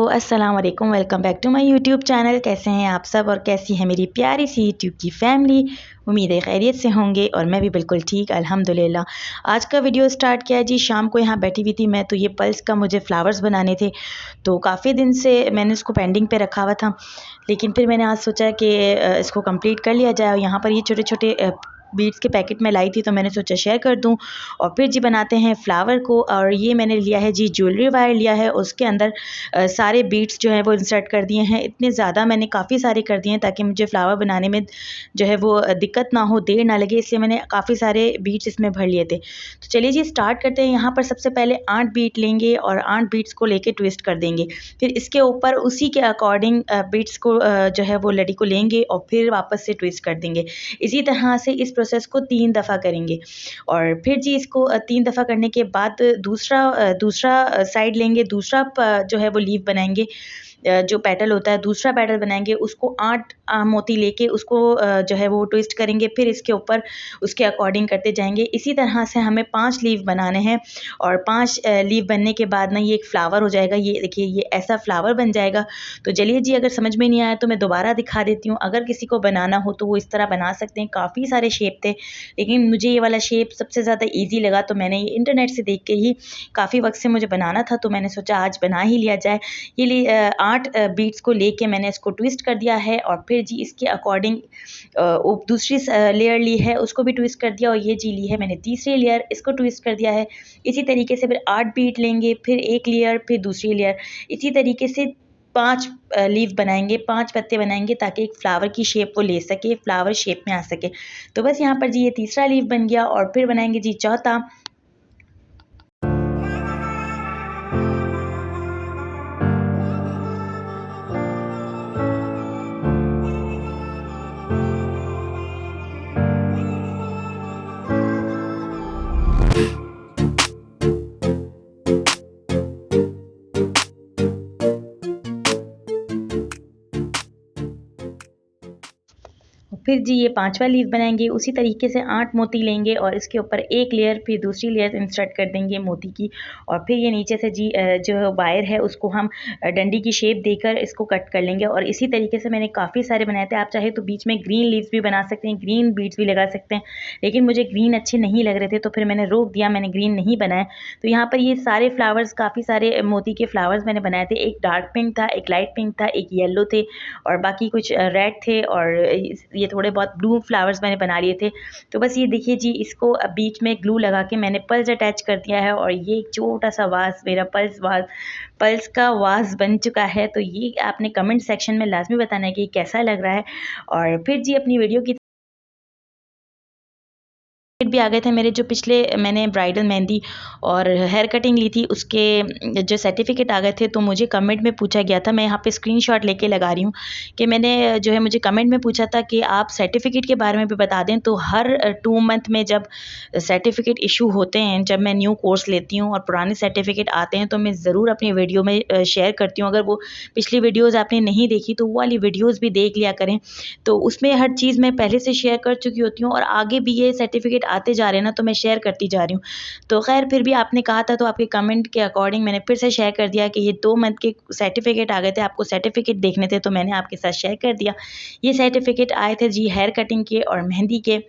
अस्सलाम वालेकुम, welcome back to my YouTube channel. कैसे हैं आप सब और कैसी है मेरी प्यारी सी यूट्यूब की फैमिली। उम्मीद है खैरियत से होंगे और मैं भी बिल्कुल ठीक अल्हम्दुलिल्लाह। आज का वीडियो स्टार्ट किया जी, शाम को यहाँ बैठी हुई थी मैं, तो ये पल्स का मुझे फ़्लावर्स बनाने थे। तो काफ़ी दिन से मैंने इसको पेंडिंग पे रखा हुआ था, लेकिन फिर मैंने आज सोचा कि इसको कंप्लीट कर लिया जाए। यहाँ पर ये छोटे छोटे बीड्स के पैकेट में लाई थी, तो मैंने सोचा शेयर कर दूं। और फिर जी बनाते हैं फ्लावर को। और ये मैंने लिया है जी ज्वेलरी वायर लिया है, उसके अंदर सारे बीड्स जो है वो इंसर्ट कर दिए हैं। इतने ज़्यादा मैंने काफ़ी सारे कर दिए हैं ताकि मुझे फ्लावर बनाने में जो है वो दिक्कत ना हो, देर ना लगे, इसलिए मैंने काफ़ी सारे बीड्स इसमें भर लिए थे। तो चलिए जी स्टार्ट करते हैं। यहाँ पर सबसे पहले 8 बीट लेंगे और 8 बीट्स को लेके ट्विस्ट कर देंगे। फिर इसके ऊपर उसी के अकॉर्डिंग बीट्स को जो है वो लड़ी को लेंगे और फिर वापस से ट्विस्ट कर देंगे। इसी तरह से इस प्रोसेस को 3 दफ़ा करेंगे। और फिर जी इसको 3 दफ़ा करने के बाद दूसरा साइड लेंगे, दूसरा जो है वो लीफ बनाएंगे। जो पेटल होता है दूसरा पेटल बनाएंगे, उसको 8 मोती लेके उसको जो है वो ट्विस्ट करेंगे। फिर इसके ऊपर उसके अकॉर्डिंग करते जाएंगे। इसी तरह से हमें 5 लीफ बनाने हैं और 5 लीफ बनने के बाद ना ये एक फ्लावर हो जाएगा। ये देखिए ये ऐसा फ्लावर बन जाएगा। तो चलिए जी, अगर समझ में नहीं आया तो मैं दोबारा दिखा देती हूँ। अगर किसी को बनाना हो तो वो इस तरह बना सकते हैं। काफ़ी सारे शेप थे, लेकिन मुझे ये वाला शेप सबसे ज़्यादा ईजी लगा, तो मैंने ये इंटरनेट से देख के ही, काफ़ी वक्त से मुझे बनाना था तो मैंने सोचा आज बना ही लिया जाए। ये 8 बीट्स को लेके मैंने इसको ट्विस्ट कर दिया है और फिर जी इसके अकॉर्डिंग दूसरी लेयर ली है, उसको भी ट्विस्ट कर दिया। और ये जी ली है मैंने तीसरी लेयर, इसको ट्विस्ट कर दिया है। इसी तरीके से फिर 8 बीट लेंगे, फिर एक लेयर, फिर दूसरी लेयर। इसी तरीके से 5 लीफ बनाएंगे, 5 पत्ते बनाएंगे ताकि एक फ्लावर की शेप वो ले सके, फ्लावर शेप में आ सके। तो बस यहाँ पर जी ये तीसरा लीफ बन गया और फिर बनाएंगे जी चौथा। फिर जी ये 5वां लीफ बनाएंगे। उसी तरीके से 8 मोती लेंगे और इसके ऊपर एक लेयर, फिर दूसरी लेयर इंसर्ट कर देंगे मोती की। और फिर ये नीचे से जी जो वायर है उसको हम डंडी की शेप देकर इसको कट कर लेंगे। और इसी तरीके से मैंने काफ़ी सारे बनाए थे। आप चाहे तो बीच में ग्रीन लीव्स भी बना सकते हैं, ग्रीन बीड्स भी लगा सकते हैं, लेकिन मुझे ग्रीन अच्छे नहीं लग रहे थे तो फिर मैंने रोक दिया, मैंने ग्रीन नहीं बनाया। तो यहाँ पर ये सारे फ्लावर्स, काफ़ी सारे मोती के फ्लावर्स मैंने बनाए थे। एक डार्क पिंक था, एक लाइट पिंक था, एक येलो थे और बाकी कुछ रेड थे और ये थोड़े बहुत ब्लू फ्लावर्स मैंने बना लिए थे। तो बस ये देखिए जी, इसको अब बीच में ग्लू लगा के मैंने पल्स अटैच कर दिया है और ये एक छोटा सा वाज, मेरा पल्स का वाज बन चुका है। तो ये आपने कमेंट सेक्शन में लाजमी बताना है कि कैसा लग रहा है। और फिर जी अपनी वीडियो की भी आ गए थे मेरे, जो पिछले मैंने ब्राइडल मेहंदी और हेयर कटिंग ली थी उसके जो सर्टिफिकेट आ गए थे। तो मुझे कमेंट में पूछा गया था, मैं यहाँ पे स्क्रीनशॉट लेके लगा रही हूँ, कि मैंने जो है मुझे कमेंट में पूछा था कि आप सर्टिफिकेट के बारे में भी बता दें। तो हर 2 मंथ में जब सर्टिफिकेट इशू होते हैं, जब मैं न्यू कोर्स लेती हूँ और पुराने सर्टिफिकेट आते हैं, तो मैं ज़रूर अपनी वीडियो में शेयर करती हूँ। अगर वो पिछली वीडियोज़ आपने नहीं देखी तो वो वाली वीडियोज़ भी देख लिया करें। तो उसमें हर चीज़ मैं पहले से शेयर कर चुकी होती हूँ और आगे भी ये सर्टिफिकेट आते जा रहे हैं ना, तो मैं शेयर करती जा रही हूँ। तो खैर फिर भी आपने कहा था तो आपके कमेंट के अकॉर्डिंग मैंने फिर से शेयर कर दिया कि ये 2 मंथ के सर्टिफिकेट आ गए थे, आपको सर्टिफिकेट देखने थे, तो मैंने आपके साथ शेयर कर दिया। ये सर्टिफिकेट आए थे जी हेयर कटिंग के और मेहंदी के।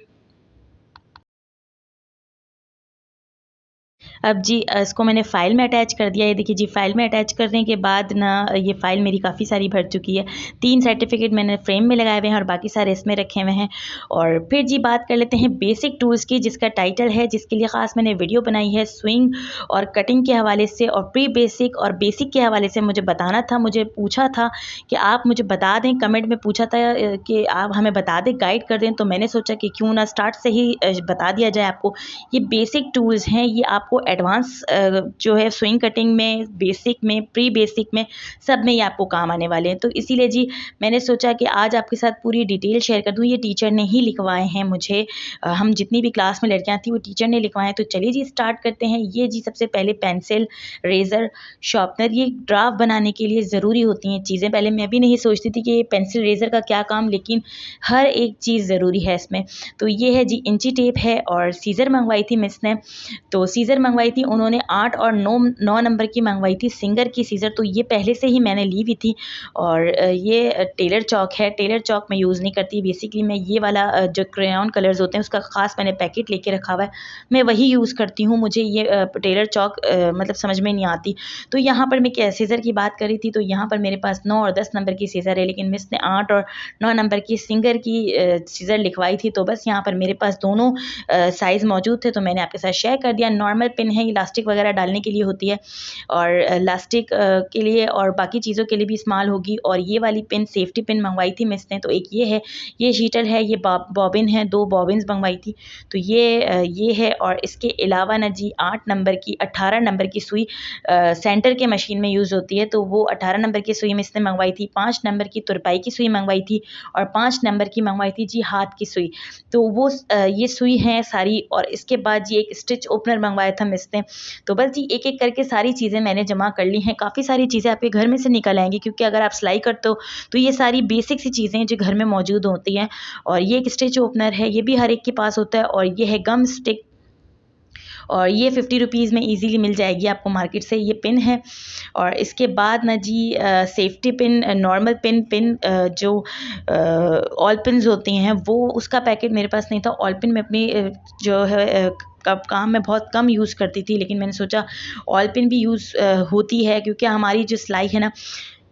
अब जी इसको मैंने फ़ाइल में अटैच कर दिया। ये देखिए जी, फ़ाइल में अटैच करने के बाद ना ये फ़ाइल मेरी काफ़ी सारी भर चुकी है। 3 सर्टिफिकेट मैंने फ्रेम में लगाए हुए हैं और बाकी सारे इसमें रखे हुए हैं। और फिर जी बात कर लेते हैं बेसिक टूल्स की, जिसका टाइटल है, जिसके लिए ख़ास मैंने वीडियो बनाई है, स्विंग और कटिंग के हवाले से और प्री बेसिक और बेसिक के हवाले से मुझे बताना था। मुझे पूछा था कि आप मुझे बता दें, कमेंट में पूछा था कि आप हमें बता दें, गाइड कर दें। तो मैंने सोचा कि क्यों ना स्टार्ट से ही बता दिया जाए आपको। ये बेसिक टूल्स हैं, ये आपको एडवांस जो है स्विंग कटिंग में, बेसिक में, प्री बेसिक में, सब में ये आपको काम आने वाले हैं। तो इसीलिए जी मैंने सोचा कि आज आपके साथ पूरी डिटेल शेयर कर दूँ। ये टीचर ने ही लिखवाए हैं मुझे, हम जितनी भी क्लास में लड़कियां थी वो टीचर ने लिखवाए हैं। तो चलिए जी स्टार्ट करते हैं। ये जी सबसे पहले पेंसिल, रेज़र, शार्पनर, ये ड्राफ्ट बनाने के लिए ज़रूरी होती हैं चीज़ें। पहले मैं भी नहीं सोचती थी कि ये पेंसिल रेज़र का क्या काम, लेकिन हर एक चीज़ ज़रूरी है इसमें। तो ये है जी इंची टेप है और सीज़र मंगवाई थी मिस ने। तो सीज़र मंगवाई थी उन्होंने 8 और 9 नंबर की मंगवाई थी सिंगर की सीज़र, तो ये पहले से ही मैंने ली हुई थी। और ये टेलर चौक है, टेलर चौक मैं यूज़ नहीं करती। बेसिकली मैं ये वाला जो क्रेयॉन कलर्स होते हैं उसका ख़ास मैंने पैकेट लेके रखा हुआ है, मैं वही यूज़ करती हूँ। मुझे ये टेलर चौक मतलब समझ में नहीं आती। तो यहाँ पर मैं क्या सीज़र की बात कर रही थी, तो यहाँ पर मेरे पास 9 और 10 नंबर की सीज़र है, लेकिन मिस ने 8 और 9 नंबर की सिंगर की सीज़र लिखवाई थी। तो बस यहाँ पर मेरे पास दोनों साइज़ मौजूद थे, तो मैंने आपके साथ शेयर कर दिया। नॉर्मल पिन है, इलास्टिक वगैरह डालने के लिए होती है, और इलास्टिक के लिए और बाकी चीज़ों के लिए भी इस्तेमाल होगी। और ये वाली पिन सेफ्टी पिन मंगवाई थी मिस ने, तो एक ये है, ये शीटल है, ये बॉबिन है, 2 बॉबिन्स मंगवाई थी। तो ये है। और इसके अलावा ना जी 8 नंबर की 18 नंबर की सुई सेंटर के मशीन में यूज़ होती है, तो वो 18 नंबर की सुई मिस ने मंगवाई थी। 5 नंबर की तुरपाई की सुई मंगवाई थी, और 5 नंबर की मंगवाई थी जी हाथ की सुई। तो वो ये सुई हैं सारी। और इसके बाद जी एक स्टिच ओपनर मंगवाया था मिस ने। तो बस जी एक-एक करके सारी चीज़ें मैंने जमा कर ली हैं। काफ़ी सारी चीज़ें आपके घर में से निकल आएँगी, क्योंकि अगर आप सिलाई करते हो तो ये सारी बेसिक सी चीज़ें हैं जो घर में मौजूद होती हैं। और ये एक स्टिच ओपनर है, ये भी हर एक के पास होता है। और ये है गम स्टिक, और ये 50 रुपीज़ में ईज़िली मिल जाएगी आपको मार्केट से, ये पिन है। और इसके बाद ना जी सेफ्टी पिन, नॉर्मल पिन जो ऑल पिन्स होती हैं वो, उसका पैकेट मेरे पास नहीं था। ऑल पिन में अपनी जो है कब काम में बहुत कम यूज़ करती थी, लेकिन मैंने सोचा ऑल पिन भी यूज़ होती है, क्योंकि हमारी जो सिलाई है ना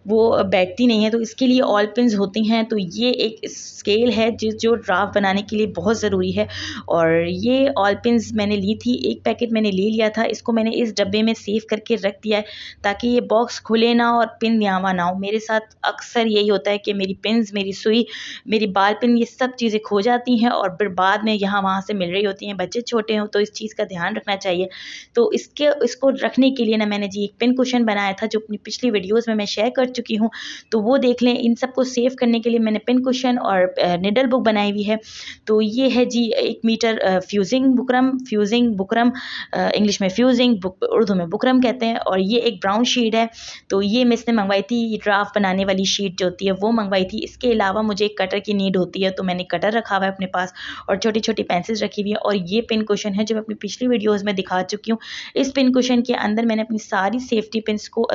वो बैठती नहीं है, तो इसके लिए ऑल पिन्स होती हैं। तो ये एक स्केल है जो ड्राफ्ट बनाने के लिए बहुत ज़रूरी है। और ये ऑल पिन्स मैंने ली थी, एक पैकेट मैंने ले लिया था। इसको मैंने इस डब्बे में सेव करके रख दिया है, ताकि ये बॉक्स खुले ना और पिन यहाँ ना हो। मेरे साथ अक्सर यही होता है कि मेरी पिन्स, मेरी सुई, मेरी बाल पिन, ये सब चीज़ें खो जाती हैं और फिर बाद में यहाँ वहाँ से मिल रही होती हैं। बच्चे छोटे हों तो इस चीज़ का ध्यान रखना चाहिए। तो इसको रखने के लिए ना मैंने जी एक पिन कुशन बनाया था, जो अपनी पिछली वीडियोज़ में मैं शेयर कर चुकी हूँ, तो वो देख लें। इन सबको सेव करने के लिए मैंने पिन कुशन और निडल बुक बनाई हुई है। तो ये है जी 1 मीटर फ्यूजिंग बुकरम, इंग्लिश में फ्यूजिंग, उर्दू में बुकरम कहते हैं। और ये एक ब्राउन शीट है, तो ये मिस ने मंगवाई थी, ड्राफ्ट बनाने वाली शीट जो होती है वो मंगवाई थी। इसके अलावा मुझे एक कटर की नीड होती है, तो मैंने कटर रखा हुआ है अपने पास, और छोटी छोटी पेंसिल्स रखी हुई है। और ये पिन कुशन है जो मैं अपनी पिछली वीडियोज़ में दिखा चुकी हूँ। इस पिन कुशन के अंदर मैंने अपनी सारी सेफ्टी पिन्स को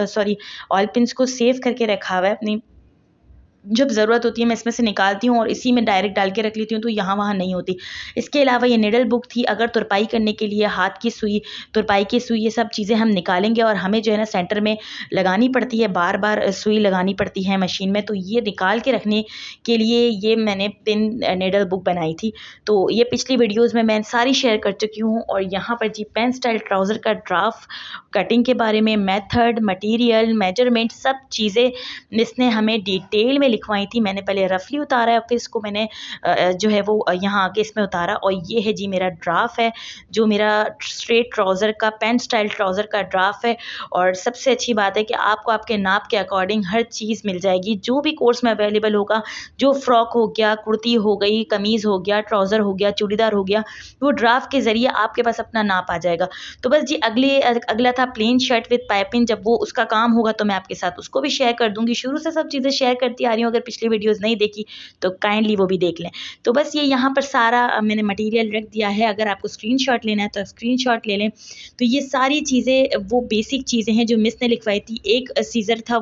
ऑल पिन्स को सेव करके रखा हुआ है। अपनी जब ज़रूरत होती है मैं इसमें से निकालती हूँ और इसी में डायरेक्ट डाल के रख लेती हूँ, तो यहाँ वहाँ नहीं होती। इसके अलावा ये निडल बुक थी, अगर तुरपाई करने के लिए हाथ की सुई, तुरपाई की सुई, ये सब चीज़ें हम निकालेंगे और हमें जो है ना सेंटर में लगानी पड़ती है, बार बार सुई लगानी पड़ती है मशीन में, तो ये निकाल के रखने के लिए ये मैंने पिन निडल बुक बनाई थी। तो ये पिछली वीडियोज़ में मैं सारी शेयर कर चुकी हूँ। और यहाँ पर जी पेन स्टाइल ट्राउज़र का ड्राफ्ट, कटिंग के बारे में, मेथड, मटीरियल, मेजरमेंट, सब चीज़ें इसने हमें डिटेल में लिखवाई थी। मैंने पहले रफली उतारा है, फिर इसको मैंने जो है वो यहाँ आके इसमें उतारा। और ये है जी मेरा ड्राफ्ट है, जो मेरा स्ट्रेट ट्राउज़र का, पेन स्टाइल ट्राउज़र का ड्राफ्ट है। और सबसे अच्छी बात है कि आपको आपके नाप के अकॉर्डिंग हर चीज़ मिल जाएगी, जो भी कोर्स में अवेलेबल होगा। जो फ्रॉक हो गया, कुर्ती हो गई, कमीज़ हो गया, ट्राउज़र हो गया, चूड़ीदार हो गया, वो ड्राफ्ट के ज़रिए आपके पास अपना नाप आ जाएगा। तो बस जी अगला था प्लेन शर्ट विद पाइपिंग। जब वो उसका काम होगा तो मैं आपके साथ उसको भी शेयर कर दूँगी। शुरू से सब चीज़ें शेयर करती आ रही हूँ, अगर पिछली वीडियोज़ नहीं देखी तो काइंडली वो भी देख लें। तो बस ये यहाँ पर सारा मैंने मटेरियल रख दिया है, अगर आपको स्क्रीनशॉट लेना है तो स्क्रीनशॉट ले लें। तो ये सारी चीज़ें वो बेसिक चीज़ें हैं जो मिस ने लिखवाई थी। एक सीज़र था,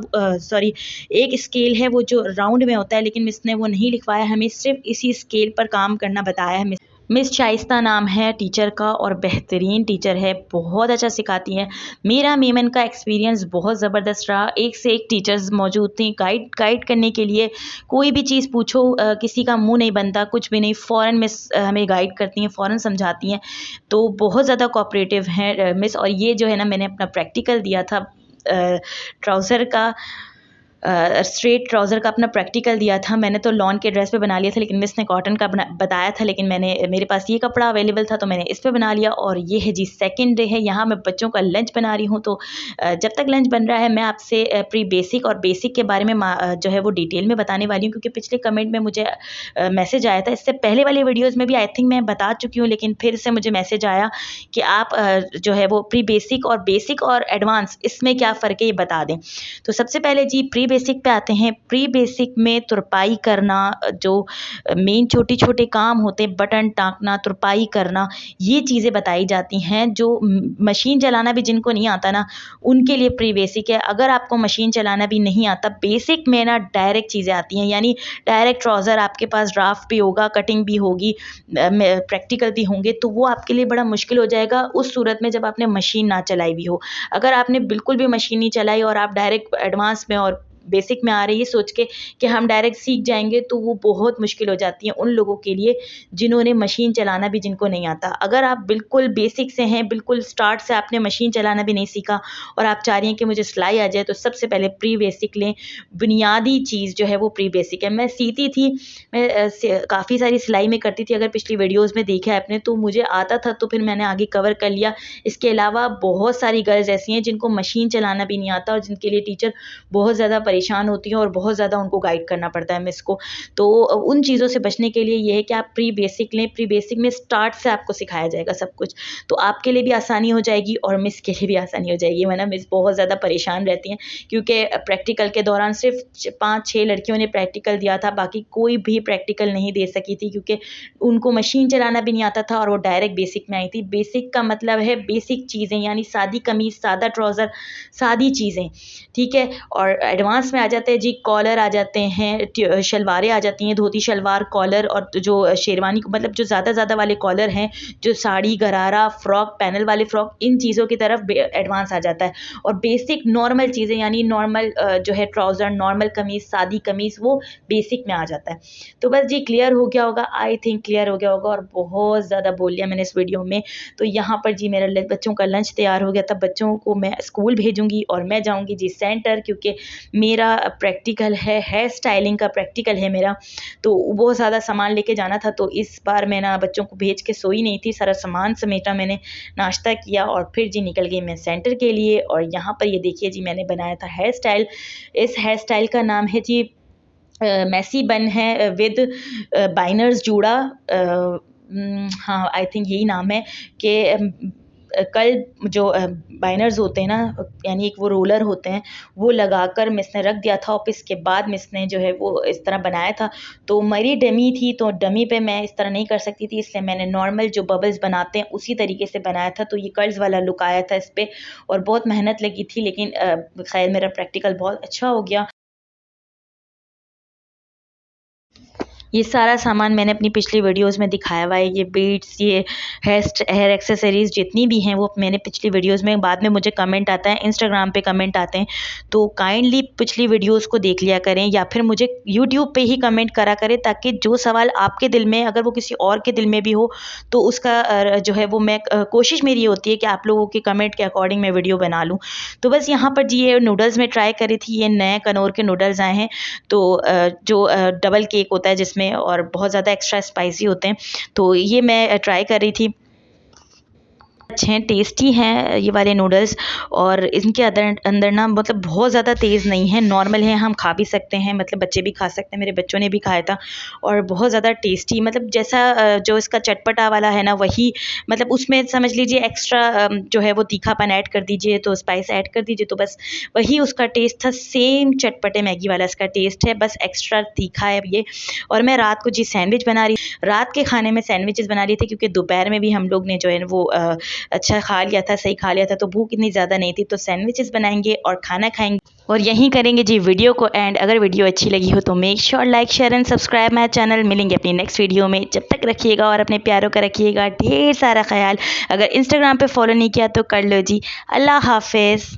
एक स्केल है वो जो राउंड में होता है, लेकिन मिस ने वो नहीं लिखवाया, हमें सिर्फ इसी स्केल पर काम करना बताया है। मिस शाइस्ता नाम है टीचर का, और बेहतरीन टीचर है, बहुत अच्छा सिखाती हैं। मेरा मेमन का एक्सपीरियंस बहुत ज़बरदस्त रहा, एक से एक टीचर्स मौजूद थी गाइड करने के लिए। कोई भी चीज़ पूछो, किसी का मुंह नहीं बनता, कुछ भी नहीं, फ़ौरन मिस हमें गाइड करती हैं, फ़ौरन समझाती हैं। तो बहुत ज़्यादा कोऑपरेटिव हैं मिस। और ये जो है ना, मैंने अपना प्रैक्टिकल दिया था ट्राउज़र का, स्ट्रेट ट्राउज़र का अपना प्रैक्टिकल दिया था। मैंने तो लॉन के ड्रेस पे बना लिया था, लेकिन मिस ने कॉटन का बताया था, लेकिन मेरे पास ये कपड़ा अवेलेबल था तो मैंने इस पे बना लिया। और ये है जी सेकंड डे है, यहाँ मैं बच्चों का लंच बना रही हूँ। तो जब तक लंच बन रहा है मैं आपसे प्री बेसिक और बेसिक के बारे में जो है वो डिटेल में बताने वाली हूँ, क्योंकि पिछले कमेंट में मुझे मैसेज आया था। इससे पहले वाली वीडियोज़ में भी आई थिंक मैं बता चुकी हूँ, लेकिन फिर से मुझे मैसेज आया कि आप जो है वो प्री बेसिक और बेसिक और एडवांस, इसमें क्या फ़र्क है ये बता दें। तो सबसे पहले जी प्री बेसिक पे आते हैं। प्री बेसिक में तुरपाई करना, जो मेन छोटे छोटे काम होते हैं, बटन टाँकना, तुरपाई करना, ये चीज़ें बताई जाती हैं। जो मशीन चलाना भी जिनको नहीं आता ना, उनके लिए प्री बेसिक है। अगर आपको मशीन चलाना भी नहीं आता, बेसिक में ना डायरेक्ट चीज़ें आती हैं, यानी डायरेक्ट ट्राउज़र आपके पास ड्राफ्ट भी होगा, कटिंग भी होगी, प्रैक्टिकल भी होंगे, तो वो आपके लिए बड़ा मुश्किल हो जाएगा उस सूरत में जब आपने मशीन ना चलाई हुई हो। अगर आपने बिल्कुल भी मशीन नहीं चलाई और आप डायरेक्ट एडवांस में और बेसिक में आ रही है सोच के कि हम डायरेक्ट सीख जाएंगे, तो वो बहुत मुश्किल हो जाती है उन लोगों के लिए जिन्होंने मशीन चलाना भी जिनको नहीं आता। अगर आप बिल्कुल बेसिक से हैं, बिल्कुल स्टार्ट से आपने मशीन चलाना भी नहीं सीखा और आप चाह रही हैं कि मुझे सिलाई आ जाए, तो सबसे पहले प्री बेसिक लें। बुनियादी चीज़ जो है वो प्री बेसिक है। मैं सीती थी, मैं काफ़ी सारी सिलाई में करती थी, अगर पिछली वीडियोज़ में देखा है आपने, तो मुझे आता था, तो फिर मैंने आगे कवर कर लिया। इसके अलावा बहुत सारी गर्ल्स ऐसी हैं जिनको मशीन चलाना भी नहीं आता और जिनके लिए टीचर बहुत ज़्यादा परेशान होती हैं और बहुत ज़्यादा उनको गाइड करना पड़ता है मिस को। तो उन चीज़ों से बचने के लिए ये है कि आप प्री बेसिक लें। प्री बेसिक में स्टार्ट से आपको सिखाया जाएगा सब कुछ, तो आपके लिए भी आसानी हो जाएगी और मिस के लिए भी आसानी हो जाएगी, वरना मिस बहुत ज़्यादा परेशान रहती हैं, क्योंकि प्रैक्टिकल के दौरान सिर्फ 5-6 लड़कियों ने प्रैक्टिकल दिया था, बाकी कोई भी प्रैक्टिकल नहीं दे सकी थी, क्योंकि उनको मशीन चलाना भी नहीं आता था और वो डायरेक्ट बेसिक में आई थी। बेसिक का मतलब है बेसिक चीज़ें, यानी सादी कमीज़, सादा ट्राउज़र, सादी चीज़ें, ठीक है। और एडवांस में आ जाते हैं जी, कॉलर आ जाते हैं, शलवारें आ जाती हैं, धोती शलवार, कॉलर, और जो शेरवानी, मतलब जो ज़्यादा वाले कॉलर हैं, जो साड़ी, गरारा, फ्रॉक, पैनल वाले फ्रॉक, इन चीज़ों की तरफ एडवांस आ जाता है। और बेसिक नॉर्मल चीज़ें, यानी नॉर्मल जो है ट्राउज़र, नॉर्मल कमीज़, सादी कमीज़, वो बेसिक में आ जाता है। तो बस जी क्लियर हो गया होगा, आई थिंक क्लियर हो गया होगा, और बहुत ज़्यादा बोल लिया मैंने इस वीडियो में। तो यहाँ पर जी मेरा बच्चों का लंच तैयार हो गया था, बच्चों को मैं स्कूल भेजूँगी और मैं जाऊँगी जी सेंटर, क्योंकि मेरा प्रैक्टिकल है, हेयर स्टाइलिंग का प्रैक्टिकल है मेरा, तो बहुत ज़्यादा सामान लेके जाना था। तो इस बार मैं ना बच्चों को भेज के सोई नहीं थी, सारा सामान समेटा मैंने, नाश्ता किया और फिर जी निकल गई मैं सेंटर के लिए। और यहाँ पर ये देखिए जी, मैंने बनाया था हेयर स्टाइल। इस हेयर स्टाइल का नाम है जी मैसी बन है विद बाइनर्स जूड़ा, हाँ आई थिंक यही नाम है। कि कल जो बाइनर्स होते हैं ना, यानी एक वो रोलर होते हैं, वो लगाकर मिस ने रख दिया था, और इसके बाद मिस ने जो है वो इस तरह बनाया था। तो मेरी डमी थी, तो डमी पे मैं इस तरह नहीं कर सकती थी, इसलिए मैंने नॉर्मल जो बबल्स बनाते हैं उसी तरीके से बनाया था। तो ये कर्ल्स वाला लुक आया था इस पर, और बहुत मेहनत लगी थी, लेकिन खैर मेरा प्रैक्टिकल बहुत अच्छा हो गया। ये सारा सामान मैंने अपनी पिछली वीडियोस में दिखाया हुआ है। ये बीड्स, ये हेयर एक्सेसरीज़ जितनी भी हैं वो मैंने पिछली वीडियोस में, बाद में मुझे कमेंट आता है, इंस्टाग्राम पे कमेंट आते हैं, तो काइंडली पिछली वीडियोस को देख लिया करें, या फिर मुझे यूट्यूब पे ही कमेंट करा करें, ताकि जो सवाल आपके दिल में, अगर वो किसी और के दिल में भी हो, तो उसका जो है वो मैं कोशिश मेरी होती है कि आप लोगों के कमेंट के अकॉर्डिंग मैं वीडियो बना लूँ। तो बस यहाँ पर जी ये नूडल्स में ट्राई करी थी, ये नए कनौर के नूडल्स आए हैं, तो जो डबल केक होता है जिसमें, और बहुत ज़्यादा एक्स्ट्रा स्पाइसी होते हैं, तो ये मैं ट्राई कर रही थी। अच्छे हैं, टेस्टी हैं ये वाले नूडल्स, और इनके अंदर ना मतलब बहुत ज़्यादा तेज़ नहीं है, नॉर्मल है, हम खा भी सकते हैं, मतलब बच्चे भी खा सकते हैं, मेरे बच्चों ने भी खाया था। और बहुत ज़्यादा टेस्टी, मतलब जैसा जो इसका चटपटा वाला है ना, वही, मतलब उसमें समझ लीजिए एक्स्ट्रा जो है वो तीखापन ऐड कर दीजिए, तो स्पाइस ऐड कर दीजिए, तो बस वही उसका टेस्ट था। सेम चटपटे मैगी वाला इसका टेस्ट है, बस एक्स्ट्रा तीखा है ये। और मैं रात को जी सैंडविच बना रही, रात के खाने में सैंडविचेस बना रही थी, क्योंकि दोपहर में भी हम लोग ने जो है वो अच्छा खा लिया था, सही खा लिया था, तो भूख इतनी ज़्यादा नहीं थी। तो सैंडविचेस बनाएंगे और खाना खाएंगे, और यहीं करेंगे जी वीडियो को एंड। अगर वीडियो अच्छी लगी हो तो make sure like, share and subscribe my channel. मिलेंगे अपनी नेक्स्ट वीडियो में, जब तक रखिएगा और अपने प्यारों का रखिएगा ढेर सारा ख्याल। अगर इंस्टाग्राम पे फॉलो नहीं किया तो कर लो जी। अल्लाह हाफिज़।